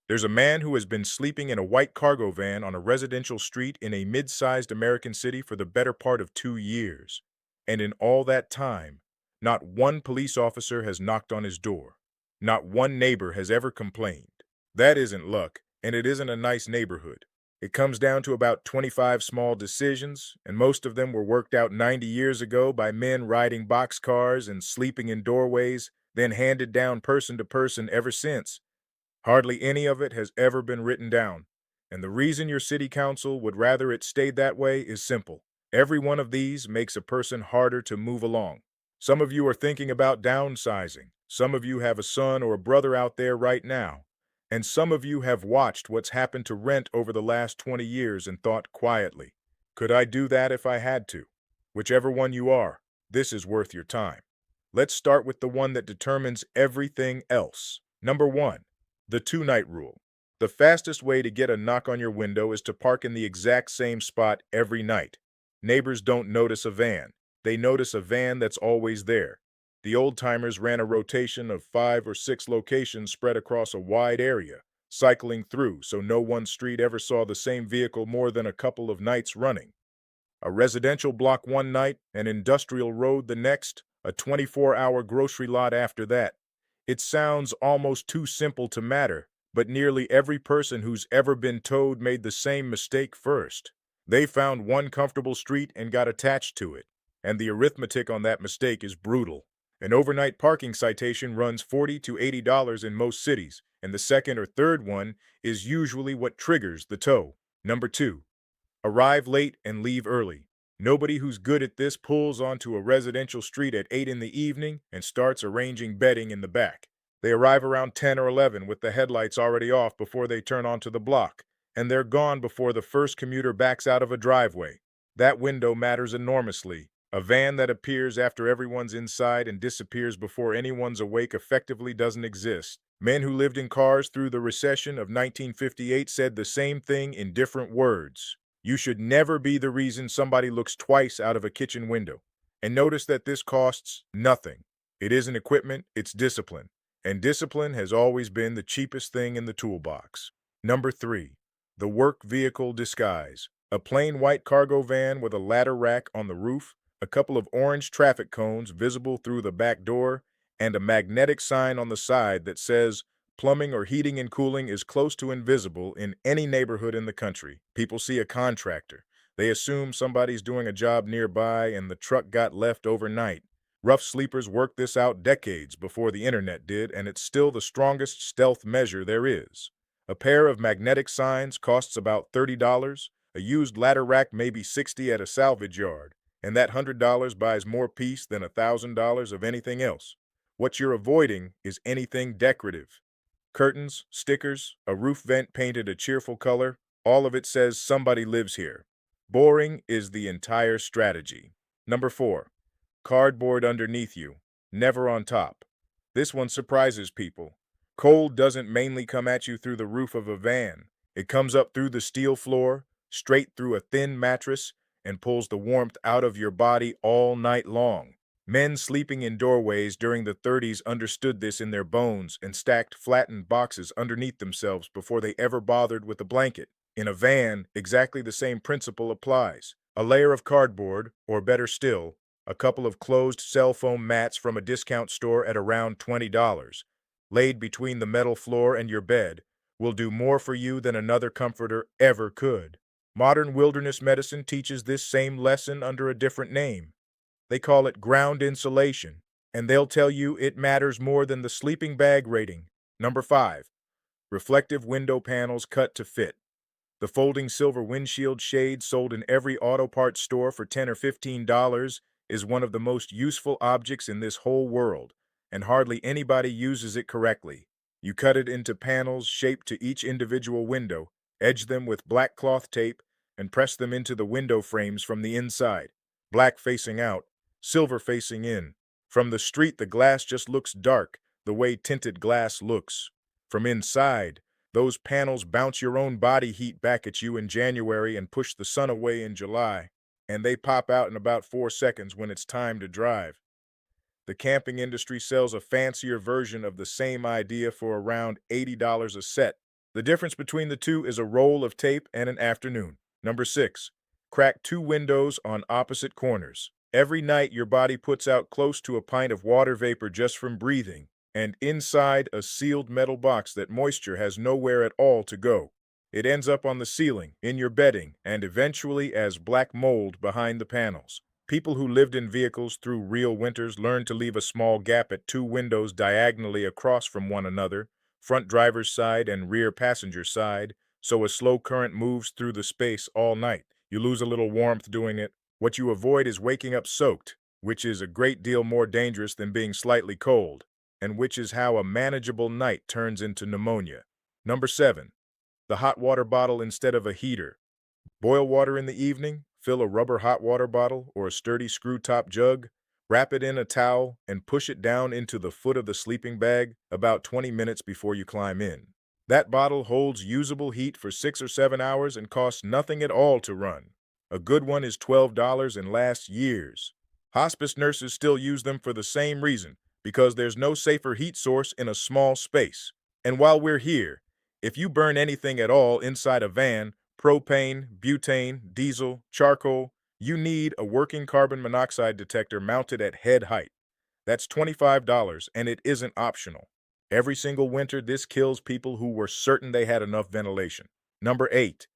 There's a man who has been sleeping in a white cargo van on a residential street in a mid-sized American city for the better part of 2 years. And in all that time, not one police officer has knocked on his door. Not one neighbor has ever complained. That isn't luck, and it isn't a nice neighborhood. It comes down to about 25 small decisions, and most of them were worked out 90 years ago by men riding boxcars and sleeping in doorways, then handed down person to person ever since. Hardly any of it has ever been written down, and the reason your city council would rather it stayed that way is simple. Every one of these makes a person harder to move along. Some of you are thinking about downsizing. Some of you have a son or a brother out there right now. And some of you have watched what's happened to rent over the last 20 years and thought quietly, could I do that if I had to? Whichever one you are, this is worth your time. Let's start with the one that determines everything else. Number one, the two-night rule. The fastest way to get a knock on your window is to park in the exact same spot every night. Neighbors don't notice a van. They notice a van that's always there. The old-timers ran a rotation of 5 or 6 locations spread across a wide area, cycling through so no one street ever saw the same vehicle more than a couple of nights running. A residential block one night, an industrial road the next, a 24-hour grocery lot after that. It sounds almost too simple to matter, but nearly every person who's ever been towed made the same mistake first. They found one comfortable street and got attached to it, and the arithmetic on that mistake is brutal. An overnight parking citation runs $40 to $80 in most cities, and the second or third one is usually what triggers the tow. Number two, arrive late and leave early. Nobody who's good at this pulls onto a residential street at 8 in the evening and starts arranging bedding in the back. They arrive around 10 or 11 with the headlights already off before they turn onto the block, and they're gone before the first commuter backs out of a driveway. That window matters enormously. A van that appears after everyone's inside and disappears before anyone's awake effectively doesn't exist. Men who lived in cars through the recession of 1958 said the same thing in different words. You should never be the reason somebody looks twice out of a kitchen window. And notice that this costs nothing. It isn't equipment, it's discipline. And discipline has always been the cheapest thing in the toolbox. Number three, the work vehicle disguise. A plain white cargo van with a ladder rack on the roof, a couple of orange traffic cones visible through the back door, and a magnetic sign on the side that says, plumbing or heating and cooling is close to invisible in any neighborhood in the country. People see a contractor. They assume somebody's doing a job nearby and the truck got left overnight. Rough sleepers worked this out decades before the internet did, and it's still the strongest stealth measure there is. A pair of magnetic signs costs about $30. A used ladder rack may be $60 at a salvage yard, and that $100 buys more peace than $1,000 of anything else. What you're avoiding is anything decorative. Curtains, stickers, a roof vent painted a cheerful color, all of it says somebody lives here. Boring is the entire strategy. Number four, cardboard underneath you, never on top. This one surprises people. Cold doesn't mainly come at you through the roof of a van. It comes up through the steel floor, straight through a thin mattress, and pulls the warmth out of your body all night long. Men sleeping in doorways during the 30s understood this in their bones and stacked flattened boxes underneath themselves before they ever bothered with a blanket. In a van, exactly the same principle applies. A layer of cardboard, or better still, a couple of closed cell foam mats from a discount store at around $20, laid between the metal floor and your bed, will do more for you than another comforter ever could. Modern wilderness medicine teaches this same lesson under a different name. They call it ground insulation, and they'll tell you it matters more than the sleeping bag rating. Number five, reflective window panels cut to fit. The folding silver windshield shade sold in every auto parts store for $10 or $15 is one of the most useful objects in this whole world, and hardly anybody uses it correctly. You cut it into panels shaped to each individual window, edge them with black cloth tape, and press them into the window frames from the inside, black facing out, silver facing in. From the street, the glass just looks dark, the way tinted glass looks. From inside, those panels bounce your own body heat back at you in January and push the sun away in July, and they pop out in about 4 seconds when it's time to drive. The camping industry sells a fancier version of the same idea for around $80 a set. The difference between the two is a roll of tape and an afternoon. Number 6. Crack two windows on opposite corners. Every night your body puts out close to a pint of water vapor just from breathing, and inside a sealed metal box that moisture has nowhere at all to go. It ends up on the ceiling, in your bedding, and eventually as black mold behind the panels. People who lived in vehicles through real winters learned to leave a small gap at two windows diagonally across from one another, front driver's side and rear passenger side, so a slow current moves through the space all night. You lose a little warmth doing it. What you avoid is waking up soaked, which is a great deal more dangerous than being slightly cold, and which is how a manageable night turns into pneumonia. Number 7. The hot water bottle instead of a heater. Boil water in the evening, fill a rubber hot water bottle or a sturdy screw-top jug, wrap it in a towel, and push it down into the foot of the sleeping bag about 20 minutes before you climb in. That bottle holds usable heat for 6 or 7 hours and costs nothing at all to run. A good one is $12 and lasts years. Hospice nurses still use them for the same reason, because there's no safer heat source in a small space. And while we're here, if you burn anything at all inside a van, propane, butane, diesel, charcoal, you need a working carbon monoxide detector mounted at head height. That's $25, and it isn't optional. Every single winter, this kills people who were certain they had enough ventilation. Number 8.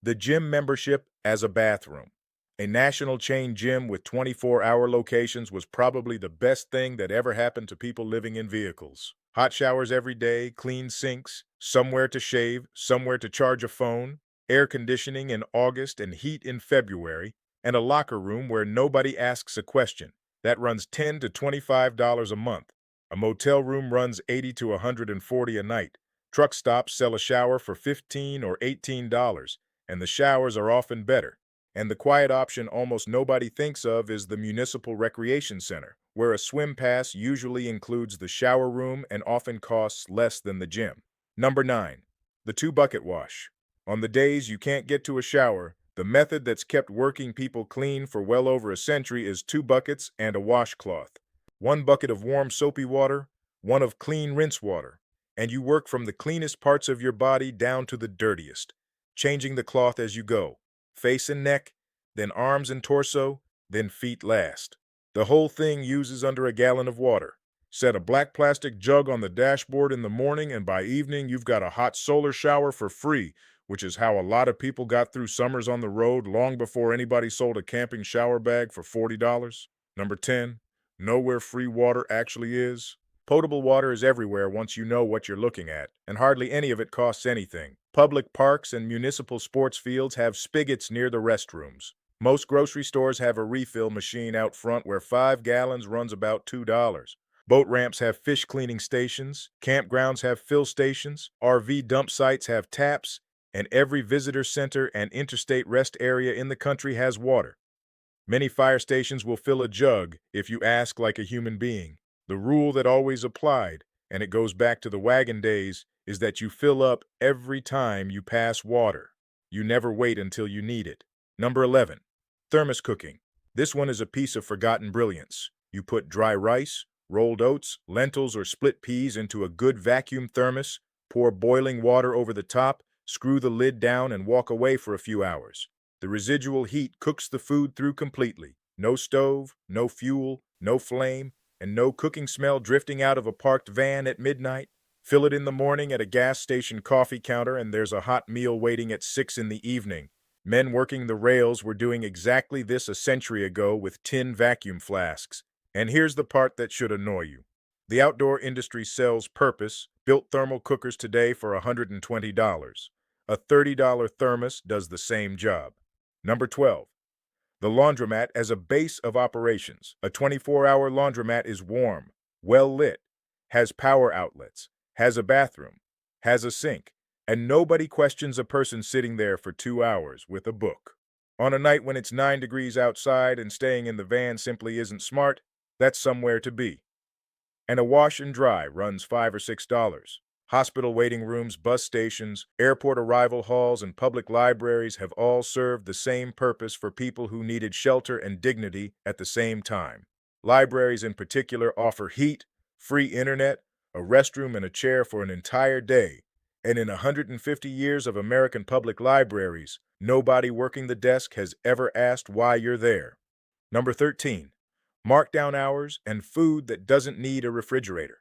The gym membership as a bathroom. A national chain gym with 24-hour locations was probably the best thing that ever happened to people living in vehicles. Hot showers every day, clean sinks, somewhere to shave, somewhere to charge a phone, air conditioning in August and heat in February, and a locker room where nobody asks a question. That runs $10 to $25 a month. A motel room runs $80 to $140 a night. Truck stops sell a shower for $15 or $18, and the showers are often better. And the quiet option almost nobody thinks of is the municipal recreation center, where a swim pass usually includes the shower room and often costs less than the gym. Number 9. The two-bucket wash. On the days you can't get to a shower, the method that's kept working people clean for well over a century is 2 buckets and a washcloth. 1 bucket of warm soapy water, 1 of clean rinse water, and you work from the cleanest parts of your body down to the dirtiest, changing the cloth as you go. Face and neck, then arms and torso, then feet last. The whole thing uses under a gallon of water. Set a black plastic jug on the dashboard in the morning, and by evening you've got a hot solar shower for free, which is how a lot of people got through summers on the road long before anybody sold a camping shower bag for $40. Number 10. Know where free water actually is? Potable water is everywhere once you know what you're looking at, and hardly any of it costs anything. Public parks and municipal sports fields have spigots near the restrooms. Most grocery stores have a refill machine out front where 5 gallons runs about $2. Boat ramps have fish cleaning stations, campgrounds have fill stations, RV dump sites have taps, and every visitor center and interstate rest area in the country has water. Many fire stations will fill a jug if you ask like a human being. The rule that always applied, and it goes back to the wagon days, is that you fill up every time you pass water. You never wait until you need it. Number 11. Thermos cooking. This one is a piece of forgotten brilliance. You put dry rice, rolled oats, lentils, or split peas into a good vacuum thermos, pour boiling water over the top, screw the lid down, and walk away for a few hours. The residual heat cooks the food through completely. No stove, no fuel, no flame, and no cooking smell drifting out of a parked van at midnight. Fill it in the morning at a gas station coffee counter, and there's a hot meal waiting at 6 in the evening. Men working the rails were doing exactly this a century ago with tin vacuum flasks. And here's the part that should annoy you. The outdoor industry sells purpose-built thermal cookers today for $120. A $30 thermos does the same job. Number 12. The laundromat as a base of operations. A 24-hour laundromat is warm, well lit, has power outlets, has a bathroom, has a sink, and nobody questions a person sitting there for 2 hours with a book. On a night when it's 9 degrees outside and staying in the van simply isn't smart, that's somewhere to be. And a wash and dry runs $5 or $6. Hospital waiting rooms, bus stations, airport arrival halls, and public libraries have all served the same purpose for people who needed shelter and dignity at the same time. Libraries in particular offer heat, free internet, a restroom, and a chair for an entire day, And in 150 years of American public libraries, nobody working the desk has ever asked why you're there. Number 13, markdown hours and food that doesn't need a refrigerator.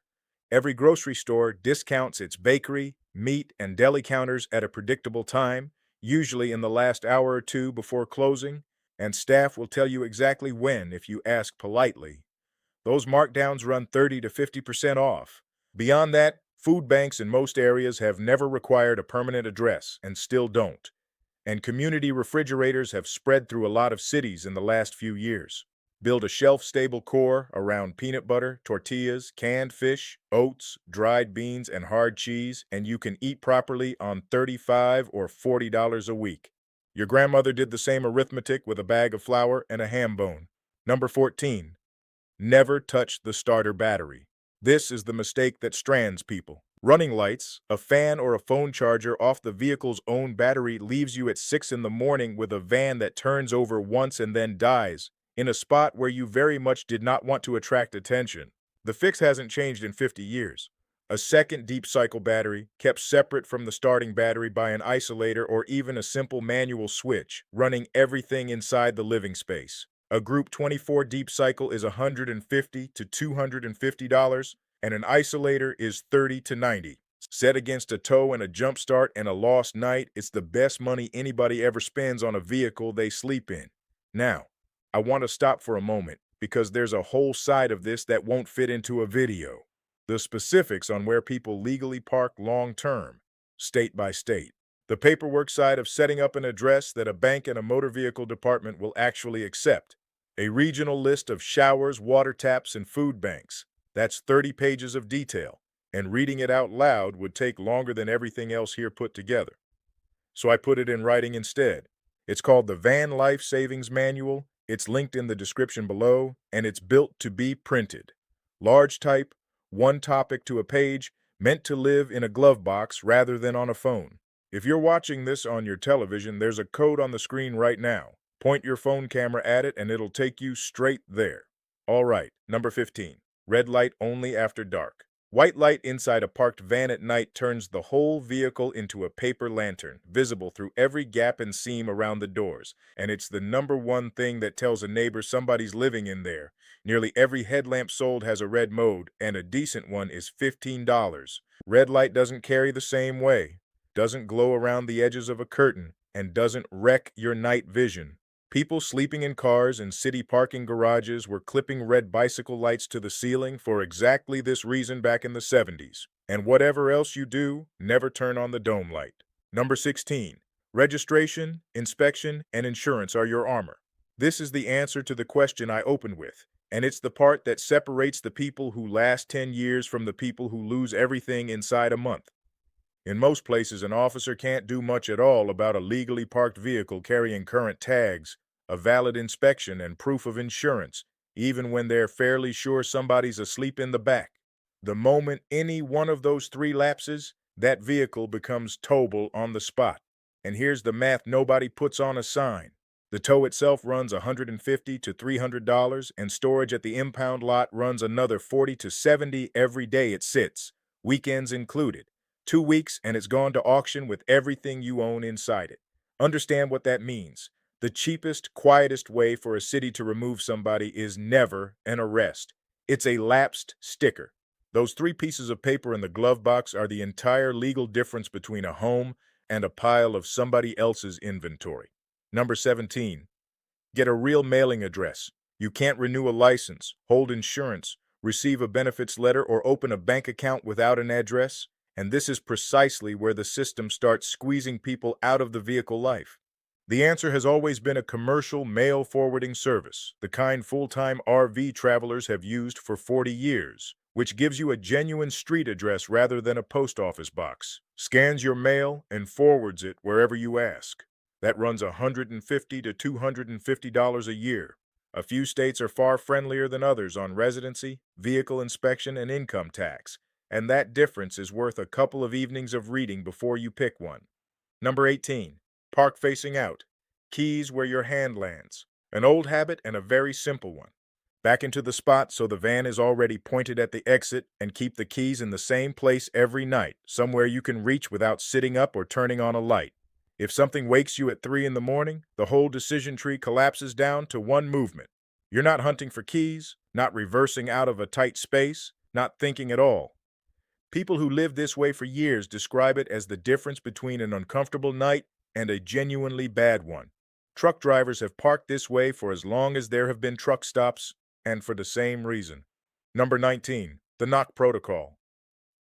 Every grocery store discounts its bakery, meat, and deli counters at a predictable time, usually in the last hour or two before closing, and staff will tell you exactly when if you ask politely. Those markdowns run 30 to 50% off. Beyond that, food banks in most areas have never required a permanent address and still don't. And community refrigerators have spread through a lot of cities in the last few years. Build a shelf-stable core around peanut butter, tortillas, canned fish, oats, dried beans, and hard cheese, and you can eat properly on $35 or $40 a week. Your grandmother did the same arithmetic with a bag of flour and a ham bone. Number 14. Never touch the starter battery. This is the mistake that strands people. Running lights, a fan, or a phone charger off the vehicle's own battery leaves you at 6 in the morning with a van that turns over once and then dies, in a spot where you very much did not want to attract attention. The fix hasn't changed in 50 years. A second deep cycle battery, kept separate from the starting battery by an isolator or even a simple manual switch, running everything inside the living space. A Group 24 deep cycle is $150 to $250, and an isolator is $30 to $90. Set against a tow and a jump start and a lost night, it's the best money anybody ever spends on a vehicle they sleep in. Now, I want to stop for a moment because there's a whole side of this that won't fit into a video. The specifics on where people legally park long-term, state by state. The paperwork side of setting up an address that a bank and a motor vehicle department will actually accept. A regional list of showers, water taps, and food banks. That's 30 pages of detail, and reading it out loud would take longer than everything else here put together. So I put it in writing instead. It's called the Van Life Savings Manual. It's linked in the description below, and it's built to be printed. Large type, one topic to a page, meant to live in a glove box rather than on a phone. If you're watching this on your television, there's a code on the screen right now. Point your phone camera at it and it'll take you straight there. All right, number 15. Red light only after dark. White light inside a parked van at night turns the whole vehicle into a paper lantern, visible through every gap and seam around the doors. And it's the number one thing that tells a neighbor somebody's living in there. Nearly every headlamp sold has a red mode, and a decent one is $15. Red light doesn't carry the same way, doesn't glow around the edges of a curtain, and doesn't wreck your night vision. People sleeping in cars and city parking garages were clipping red bicycle lights to the ceiling for exactly this reason back in the 70s. And whatever else you do, never turn on the dome light. Number 16. Registration, inspection, and insurance are your armor. This is the answer to the question I opened with, and it's the part that separates the people who last 10 years from the people who lose everything inside a month. In most places, an officer can't do much at all about a legally parked vehicle carrying current tags, a valid inspection, and proof of insurance, even when they're fairly sure somebody's asleep in the back. The moment any one of those three lapses, that vehicle becomes towable on the spot. And here's the math nobody puts on a sign. The tow itself runs $150 to $300, and storage at the impound lot runs another $40 to $70 every day it sits, weekends included. 2 weeks and it's gone to auction with everything you own inside it. Understand what that means. The cheapest, quietest way for a city to remove somebody is never an arrest. It's a lapsed sticker. Those 3 pieces of paper in the glove box are the entire legal difference between a home and a pile of somebody else's inventory. Number 17. Get a real mailing address. You can't renew a license, hold insurance, receive a benefits letter, or open a bank account without an address. And this is precisely where the system starts squeezing people out of the vehicle life. The answer has always been a commercial mail forwarding service, the kind full-time RV travelers have used for 40 years, which gives you a genuine street address rather than a post office box, scans your mail, and forwards it wherever you ask. That runs $150 to $250 a year. A few states are far friendlier than others on residency, vehicle inspection, and income tax. And that difference is worth a couple of evenings of reading before you pick one. Number 18. Park facing out. Keys where your hand lands. An old habit and a very simple one. Back into the spot so the van is already pointed at the exit, and keep the keys in the same place every night, somewhere you can reach without sitting up or turning on a light. If something wakes you at 3 in the morning, the whole decision tree collapses down to one movement. You're not hunting for keys, not reversing out of a tight space, not thinking at all. People who live this way for years describe it as the difference between an uncomfortable night and a genuinely bad one. Truck drivers have parked this way for as long as there have been truck stops, and for the same reason. Number 19, the knock protocol.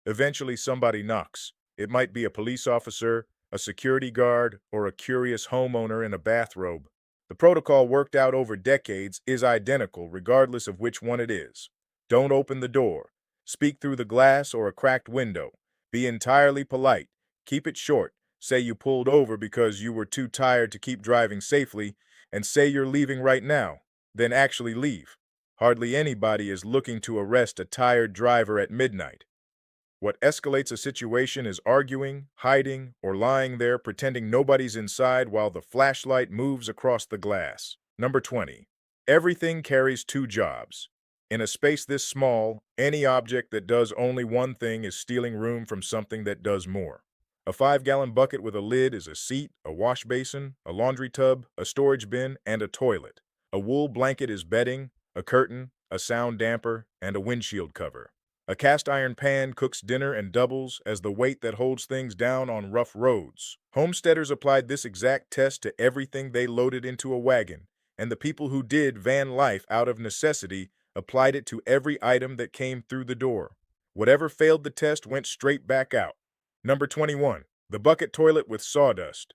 Eventually somebody knocks. It might be a police officer, a security guard, or a curious homeowner in a bathrobe. The protocol, worked out over decades, is identical regardless of which one it is. Don't open the door. Speak through the glass or a cracked window. Be entirely polite. Keep it short. Say you pulled over because you were too tired to keep driving safely, and say you're leaving right now. Then actually leave. Hardly anybody is looking to arrest a tired driver at midnight. What escalates a situation is arguing, hiding, or lying there pretending nobody's inside while the flashlight moves across the glass. Number 20. Everything carries two jobs. In a space this small, any object that does only one thing is stealing room from something that does more. A 5-gallon bucket with a lid is a seat, a wash basin, a laundry tub, a storage bin, and a toilet. A wool blanket is bedding, a curtain, a sound damper, and a windshield cover. A cast iron pan cooks dinner and doubles as the weight that holds things down on rough roads. Homesteaders applied this exact test to everything they loaded into a wagon, and the people who did van life out of necessity applied it to every item that came through the door. Whatever failed the test went straight back out. Number 21. The bucket toilet with sawdust.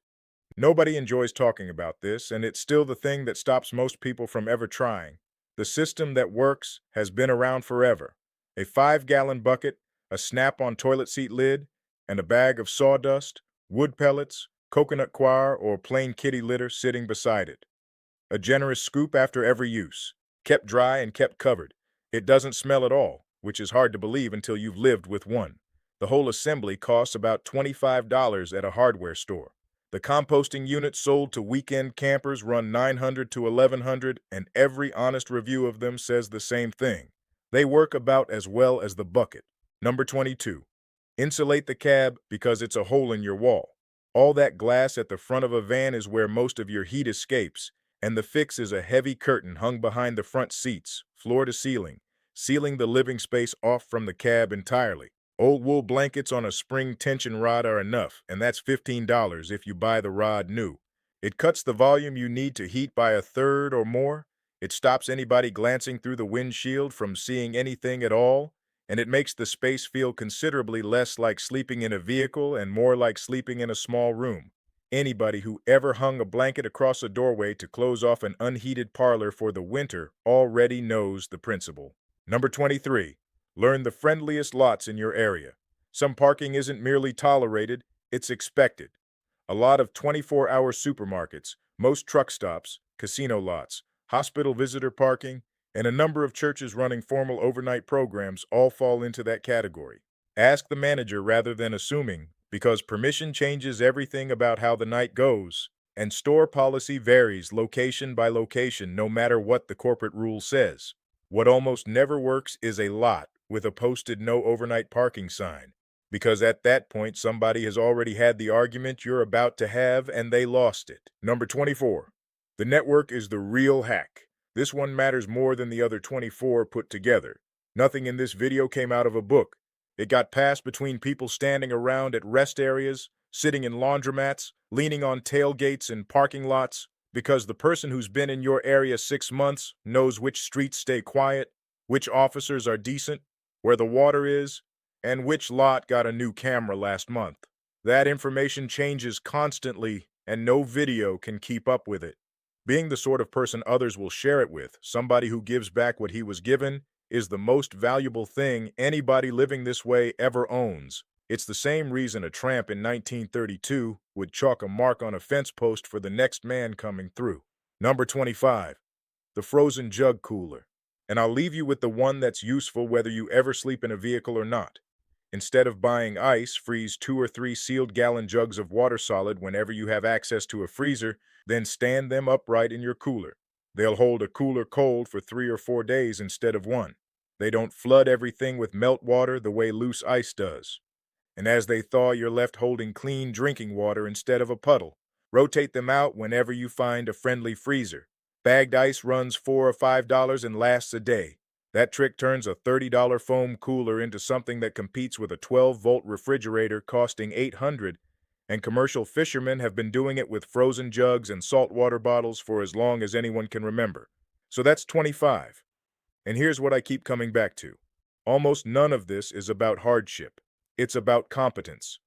Nobody enjoys talking about this, and it's still the thing that stops most people from ever trying. The system that works has been around forever. A 5-gallon bucket, a snap-on toilet seat lid, and a bag of sawdust, wood pellets, coconut coir, or plain kitty litter sitting beside it. A generous scoop after every use. Kept dry and kept covered. It doesn't smell at all, which is hard to believe until you've lived with one. The whole assembly costs about $25 at a hardware store. The composting units sold to weekend campers run $900 to $1,100, and every honest review of them says the same thing. They work about as well as the bucket. Number 22. Insulate the cab because it's a hole in your wall. All that glass at the front of a van is where most of your heat escapes, and the fix is a heavy curtain hung behind the front seats, floor to ceiling, sealing the living space off from the cab entirely. Old wool blankets on a spring tension rod are enough, and that's $15 if you buy the rod new. It cuts the volume you need to heat by a third or more. It stops anybody glancing through the windshield from seeing anything at all, and it makes the space feel considerably less like sleeping in a vehicle and more like sleeping in a small room. Anybody who ever hung a blanket across a doorway to close off an unheated parlor for the winter already knows the principle. Number 23. Learn the friendliest lots in your area. Some parking isn't merely tolerated, it's expected. A lot of 24-hour supermarkets, most truck stops, casino lots, hospital visitor parking, and a number of churches running formal overnight programs all fall into that category. Ask the manager rather than assuming, because permission changes everything about how the night goes, and store policy varies location by location no matter what the corporate rule says. What almost never works is a lot with a posted no overnight parking sign, because at that point somebody has already had the argument you're about to have and they lost it. Number 24. The network is the real hack. This one matters more than the other 24 put together. Nothing in this video came out of a book. It got passed between people standing around at rest areas, sitting in laundromats, leaning on tailgates in parking lots, because the person who's been in your area 6 months knows which streets stay quiet, which officers are decent, where the water is, and which lot got a new camera last month. That information changes constantly, and no video can keep up with it. Being the sort of person others will share it with, somebody who gives back what he was given, is the most valuable thing anybody living this way ever owns. It's the same reason a tramp in 1932 would chalk a mark on a fence post for the next man coming through. Number 25. The frozen jug cooler. And I'll leave you with the one that's useful whether you ever sleep in a vehicle or not. Instead of buying ice, freeze 2 or 3 sealed gallon jugs of water solid whenever you have access to a freezer, then stand them upright in your cooler. They'll hold a cooler cold for 3 or 4 days instead of one. They don't flood everything with meltwater the way loose ice does. And as they thaw, you're left holding clean drinking water instead of a puddle. Rotate them out whenever you find a friendly freezer. Bagged ice runs $4 or $5 and lasts a day. That trick turns a $30 foam cooler into something that competes with a 12-volt refrigerator costing $800, and commercial fishermen have been doing it with frozen jugs and saltwater bottles for as long as anyone can remember. So that's 25. And here's what I keep coming back to. Almost none of this is about hardship. It's about competence.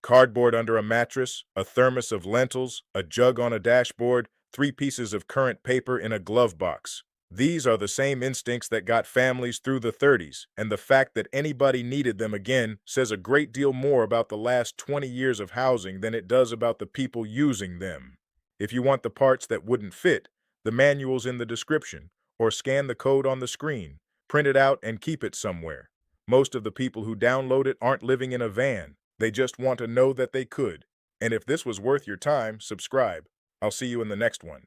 Cardboard under a mattress, a thermos of lentils, a jug on a dashboard, 3 pieces of current paper in a glove box. These are the same instincts that got families through the 30s, and the fact that anybody needed them again says a great deal more about the last 20 years of housing than it does about the people using them. If you want the parts that wouldn't fit, the manual's in the description, or scan the code on the screen, print it out and keep it somewhere. Most of the people who download it aren't living in a van. They just want to know that they could. And if this was worth your time, subscribe. I'll see you in the next one.